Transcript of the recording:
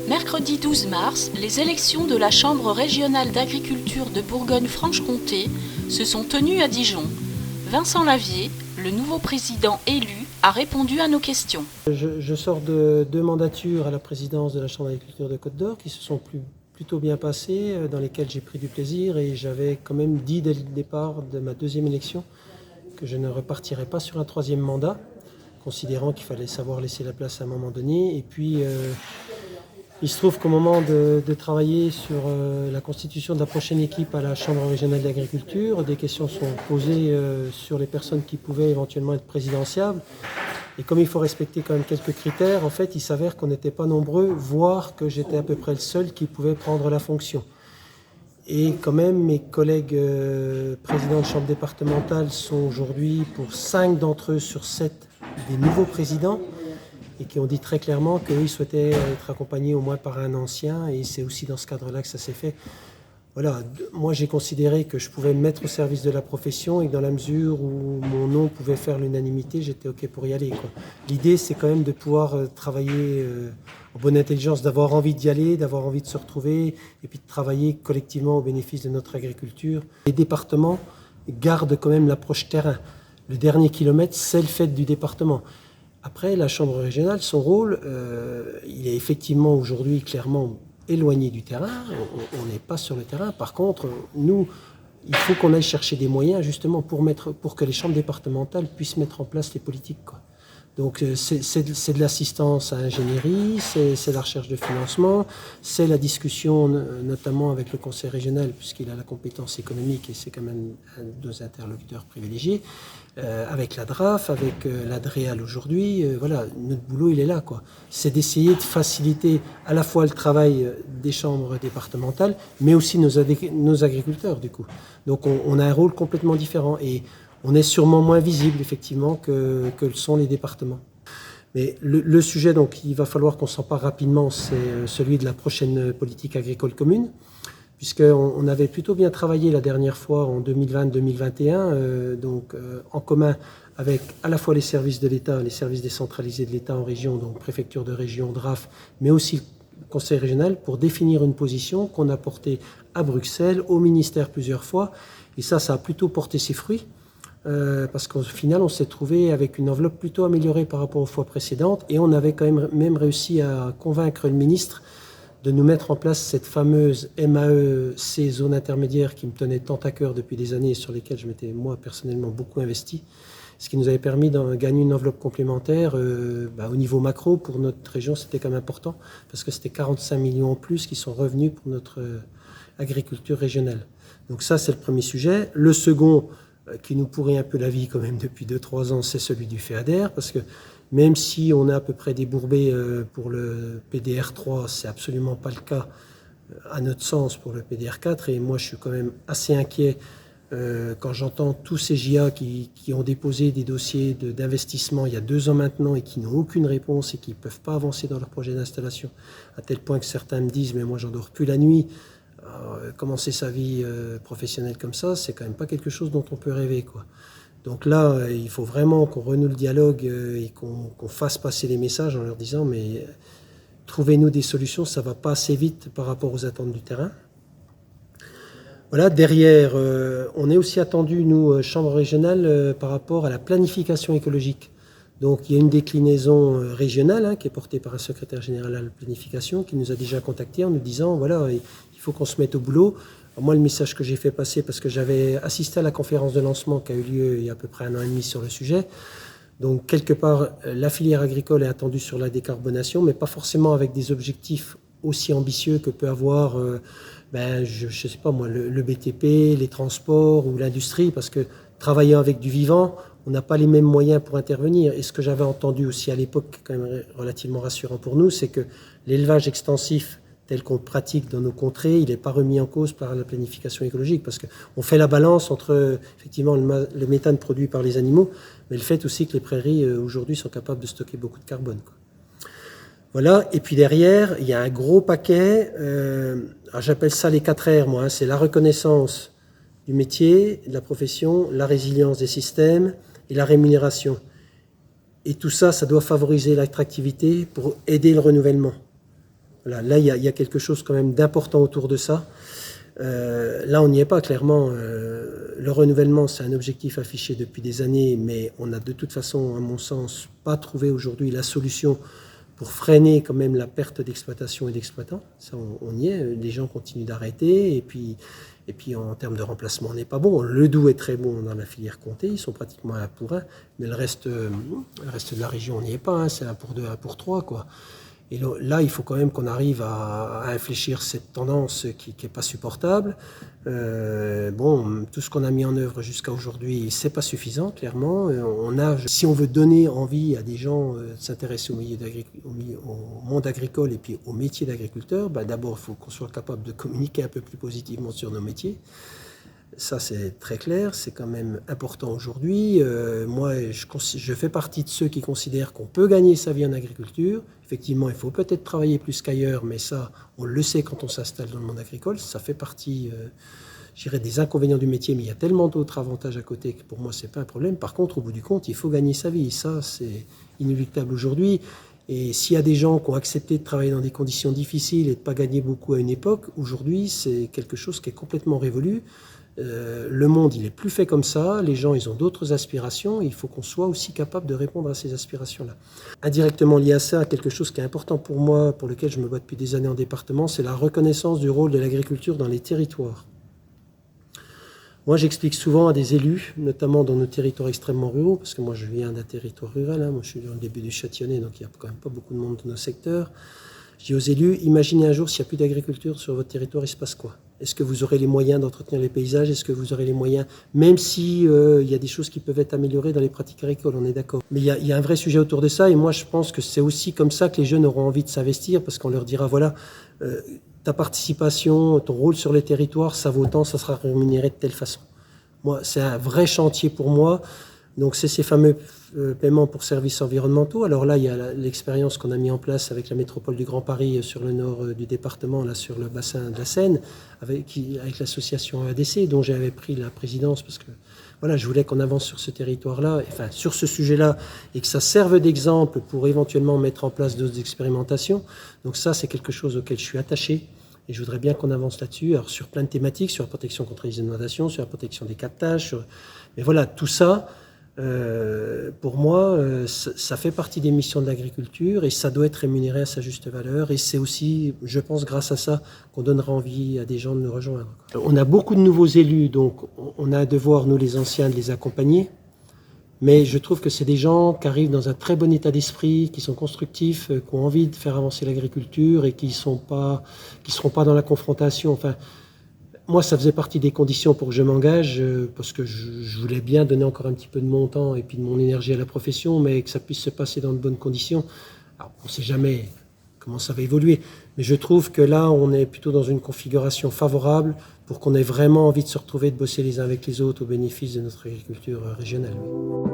Mercredi 12 mars, les élections de la Chambre régionale d'agriculture de Bourgogne-Franche-Comté se sont tenues à Dijon. Vincent Lavier, le nouveau président élu, a répondu à nos questions. Je sors de 2 mandatures à la présidence de la Chambre d'agriculture de Côte-d'Or qui se sont plutôt bien passées, dans lesquelles j'ai pris du plaisir, et j'avais quand même dit dès le départ de ma 2e élection que je ne repartirais pas sur un 3e mandat, considérant qu'il fallait savoir laisser la place à un moment donné. Et puis il se trouve qu'au moment de travailler sur la constitution de la prochaine équipe à la Chambre régionale d'agriculture, des questions sont posées sur les personnes qui pouvaient éventuellement être présidentiables. Et comme il faut respecter quand même quelques critères, en fait, il s'avère qu'on n'était pas nombreux, voire que j'étais à peu près le seul qui pouvait prendre la fonction. Et quand même, mes collègues présidents de chambre départementale sont aujourd'hui, pour 5 d'entre eux sur 7, des nouveaux présidents, et qui ont dit très clairement qu'ils souhaitaient être accompagnés au moins par un ancien, et c'est aussi dans ce cadre-là que ça s'est fait. Voilà, moi j'ai considéré que je pouvais me mettre au service de la profession, et que dans la mesure où mon nom pouvait faire l'unanimité, j'étais OK pour y aller, quoi. L'idée, c'est quand même de pouvoir travailler en bonne intelligence, d'avoir envie d'y aller, d'avoir envie de se retrouver, et puis de travailler collectivement au bénéfice de notre agriculture. Les départements gardent quand même l'approche terrain. Le dernier kilomètre, c'est le fait du département. Après, la Chambre régionale, son rôle, il est effectivement aujourd'hui clairement éloigné du terrain. On n'est pas sur le terrain. Par contre, nous, il faut qu'on aille chercher des moyens justement pour que les chambres départementales puissent mettre en place les politiques, quoi. Donc c'est de l'assistance à ingénierie, c'est la recherche de financement, c'est la discussion notamment avec le conseil régional, puisqu'il a la compétence économique et c'est quand même un de nos interlocuteurs privilégiés, avec la DRAF, avec l'ADREAL aujourd'hui. Voilà, notre boulot, il est là, quoi. C'est d'essayer de faciliter à la fois le travail des chambres départementales, mais aussi nos agriculteurs, du coup. Donc on a un rôle complètement différent, et on est sûrement moins visible, effectivement, que le sont les départements. Mais le sujet, donc, il va falloir qu'on s'empare rapidement, c'est celui de la prochaine politique agricole commune, puisqu'on avait plutôt bien travaillé la dernière fois, en 2020-2021, en commun avec à la fois les services de l'État, les services décentralisés de l'État en région, donc préfecture de région, DRAF, mais aussi le conseil régional, pour définir une position qu'on a portée à Bruxelles, au ministère plusieurs fois, et ça a plutôt porté ses fruits. Parce qu'au final, on s'est trouvé avec une enveloppe plutôt améliorée par rapport aux fois précédentes, et on avait quand même réussi à convaincre le ministre de nous mettre en place cette fameuse MAE-C zone intermédiaire qui me tenait tant à cœur depuis des années et sur lesquelles je m'étais moi personnellement beaucoup investi, ce qui nous avait permis de gagner une enveloppe complémentaire au niveau macro. Pour notre région, c'était quand même important, parce que c'était 45 millions en plus qui sont revenus pour notre agriculture régionale. Donc ça, c'est le premier sujet. Le second, qui nous pourrit un peu la vie quand même depuis 2-3 ans, c'est celui du FEADER, parce que même si on est à peu près débourbé pour le PDR3, c'est absolument pas le cas à notre sens pour le PDR4, et moi je suis quand même assez inquiet quand j'entends tous ces JA qui ont déposé des dossiers d'investissement il y a 2 ans maintenant et qui n'ont aucune réponse et qui ne peuvent pas avancer dans leur projet d'installation, à tel point que certains me disent « mais moi j'en dors plus la nuit ». Commencer sa vie professionnelle comme ça, c'est quand même pas quelque chose dont on peut rêver, quoi. Donc là, il faut vraiment qu'on renoue le dialogue et qu'on fasse passer les messages en leur disant « mais trouvez-nous des solutions, ça va pas assez vite par rapport aux attentes du terrain ». Voilà, derrière, on est aussi attendu, nous, Chambre régionale, par rapport à la planification écologique. Donc il y a une déclinaison régionale qui est portée par un secrétaire général à la planification qui nous a déjà contactés en nous disant « voilà, il faut qu'on se mette au boulot ». Moi, le message que j'ai fait passer, parce que j'avais assisté à la conférence de lancement qui a eu lieu il y a à peu près 1 an et demi sur le sujet. Donc, quelque part, la filière agricole est attendue sur la décarbonation, mais pas forcément avec des objectifs aussi ambitieux que peut avoir, je sais pas moi, le BTP, les transports ou l'industrie, parce que travaillant avec du vivant, on n'a pas les mêmes moyens pour intervenir. Et ce que j'avais entendu aussi à l'époque, quand même relativement rassurant pour nous, c'est que l'élevage extensif tel qu'on le pratique dans nos contrées, il n'est pas remis en cause par la planification écologique, parce qu'on fait la balance entre effectivement le méthane produit par les animaux, mais le fait aussi que les prairies aujourd'hui sont capables de stocker beaucoup de carbone, quoi. Voilà, et puis derrière, il y a un gros paquet, j'appelle ça les 4 R, moi, c'est la reconnaissance du métier, de la profession, la résilience des systèmes et la rémunération. Et tout ça, ça doit favoriser l'attractivité pour aider le renouvellement. Voilà, là, il y a quelque chose quand même d'important autour de ça. Là, on n'y est pas clairement. Le renouvellement, c'est un objectif affiché depuis des années, mais on n'a de toute façon, à mon sens, pas trouvé aujourd'hui la solution pour freiner quand même la perte d'exploitation et d'exploitants. Ça, on y est. Les gens continuent d'arrêter. Et puis en termes de remplacement, on n'est pas bon. Le Doubs est très bon dans la filière comté. Ils sont pratiquement à 1 pour 1. Mais le reste de la région, on n'y est pas. Hein. C'est 1 pour 2, 1 pour 3, quoi. Et là, il faut quand même qu'on arrive à infléchir cette tendance qui n'est pas supportable. Tout ce qu'on a mis en œuvre jusqu'à aujourd'hui, c'est pas suffisant, clairement. Si on veut donner envie à des gens de s'intéresser au monde agricole et puis au métier d'agriculteur, d'abord, il faut qu'on soit capable de communiquer un peu plus positivement sur nos métiers. Ça, c'est très clair, c'est quand même important aujourd'hui. Moi, je fais partie de ceux qui considèrent qu'on peut gagner sa vie en agriculture. Effectivement, il faut peut-être travailler plus qu'ailleurs, mais ça, on le sait quand on s'installe dans le monde agricole. Ça fait partie, je dirais, des inconvénients du métier, mais il y a tellement d'autres avantages à côté que pour moi, c'est pas un problème. Par contre, au bout du compte, il faut gagner sa vie. Ça, c'est inéluctable aujourd'hui. Et s'il y a des gens qui ont accepté de travailler dans des conditions difficiles et de ne pas gagner beaucoup à une époque, aujourd'hui, c'est quelque chose qui est complètement révolu. Le monde, il est plus fait comme ça. Les gens, ils ont d'autres aspirations. Et il faut qu'on soit aussi capable de répondre à ces aspirations-là. Indirectement lié à ça, quelque chose qui est important pour moi, pour lequel je me bats depuis des années en département, c'est la reconnaissance du rôle de l'agriculture dans les territoires. Moi, j'explique souvent à des élus, notamment dans nos territoires extrêmement ruraux, parce que moi, je viens d'un territoire rural. Moi, je suis dans le début du Châtillonnais, donc il n'y a quand même pas beaucoup de monde dans nos secteurs. Je dis aux élus, imaginez un jour s'il n'y a plus d'agriculture sur votre territoire, il se passe quoi? Est-ce que vous aurez les moyens d'entretenir les paysages? Est-ce que vous aurez les moyens, même si il y a des choses qui peuvent être améliorées dans les pratiques agricoles, on est d'accord. Mais il y a un vrai sujet autour de ça, et moi je pense que c'est aussi comme ça que les jeunes auront envie de s'investir, parce qu'on leur dira, voilà, ta participation, ton rôle sur les territoires, ça vaut tant, ça sera rémunéré de telle façon. Moi, c'est un vrai chantier pour moi. Donc c'est ces fameux paiements pour services environnementaux. Alors là, il y a l'expérience qu'on a mis en place avec la métropole du Grand Paris sur le nord du département, là sur le bassin de la Seine, avec l'association ADC, dont j'avais pris la présidence parce que voilà, je voulais qu'on avance sur ce territoire-là, enfin sur ce sujet-là, et que ça serve d'exemple pour éventuellement mettre en place d'autres expérimentations. Donc ça, c'est quelque chose auquel je suis attaché. Et je voudrais bien qu'on avance là-dessus, alors sur plein de thématiques, sur la protection contre les inondations, sur la protection des captages. Mais voilà, tout ça, pour moi, ça fait partie des missions de l'agriculture et ça doit être rémunéré à sa juste valeur. Et c'est aussi, je pense, grâce à ça qu'on donnera envie à des gens de nous rejoindre. On a beaucoup de nouveaux élus, donc on a un devoir, nous les anciens, de les accompagner. Mais je trouve que c'est des gens qui arrivent dans un très bon état d'esprit, qui sont constructifs, qui ont envie de faire avancer l'agriculture et qui seront pas dans la confrontation. Enfin, moi, ça faisait partie des conditions pour que je m'engage, parce que je voulais bien donner encore un petit peu de mon temps et puis de mon énergie à la profession, mais que ça puisse se passer dans de bonnes conditions. Alors, on ne sait jamais comment ça va évoluer, mais je trouve que là, on est plutôt dans une configuration favorable pour qu'on ait vraiment envie de se retrouver, de bosser les uns avec les autres au bénéfice de notre agriculture régionale. Oui.